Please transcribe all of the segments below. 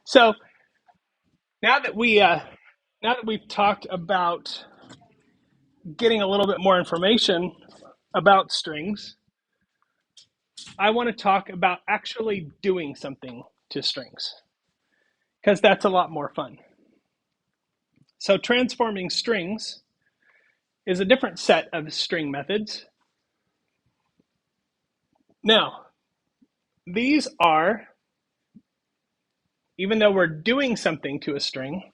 So now that we've talked about getting a little bit more information about strings, I want to talk about actually doing something to strings because that's a lot more fun. So transforming strings is a different set of string methods. Now, these are, even though we're doing something to a string,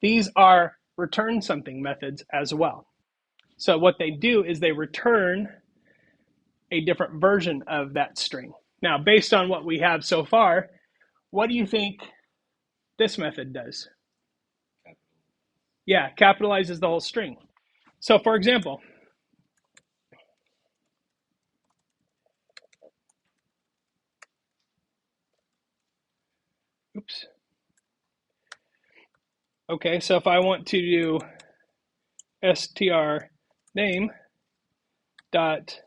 these are return something methods as well. So what they do is they return a different version of that string. Now, based on what we have so far, what do you think this method does? Yeah, capitalizes the whole string. So for example, oops. Okay, so if I want to do str name dot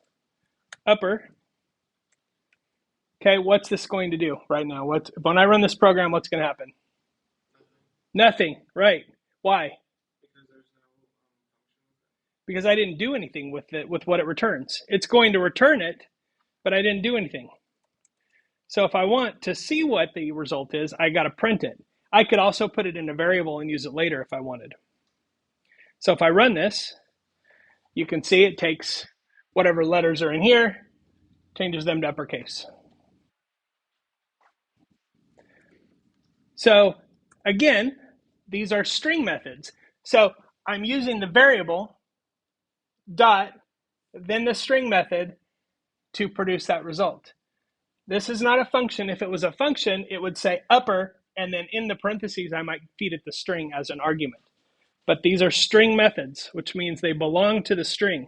upper, okay, what's this going to do right now? When I run this program, what's going to happen? Nothing, right? Why? Because I didn't do anything with it, with what it returns. It's going to return it, but I didn't do anything. So if I want to see what the result is, I got to print it. I could also put it in a variable and use it later if I wanted. So if I run this, you can see it takes whatever letters are in here, changes them to uppercase. So again, these are string methods. So I'm using the variable dot, then the string method to produce that result. This is not a function. If it was a function, it would say upper, and then in the parentheses, I might feed it the string as an argument. But these are string methods, which means they belong to the string.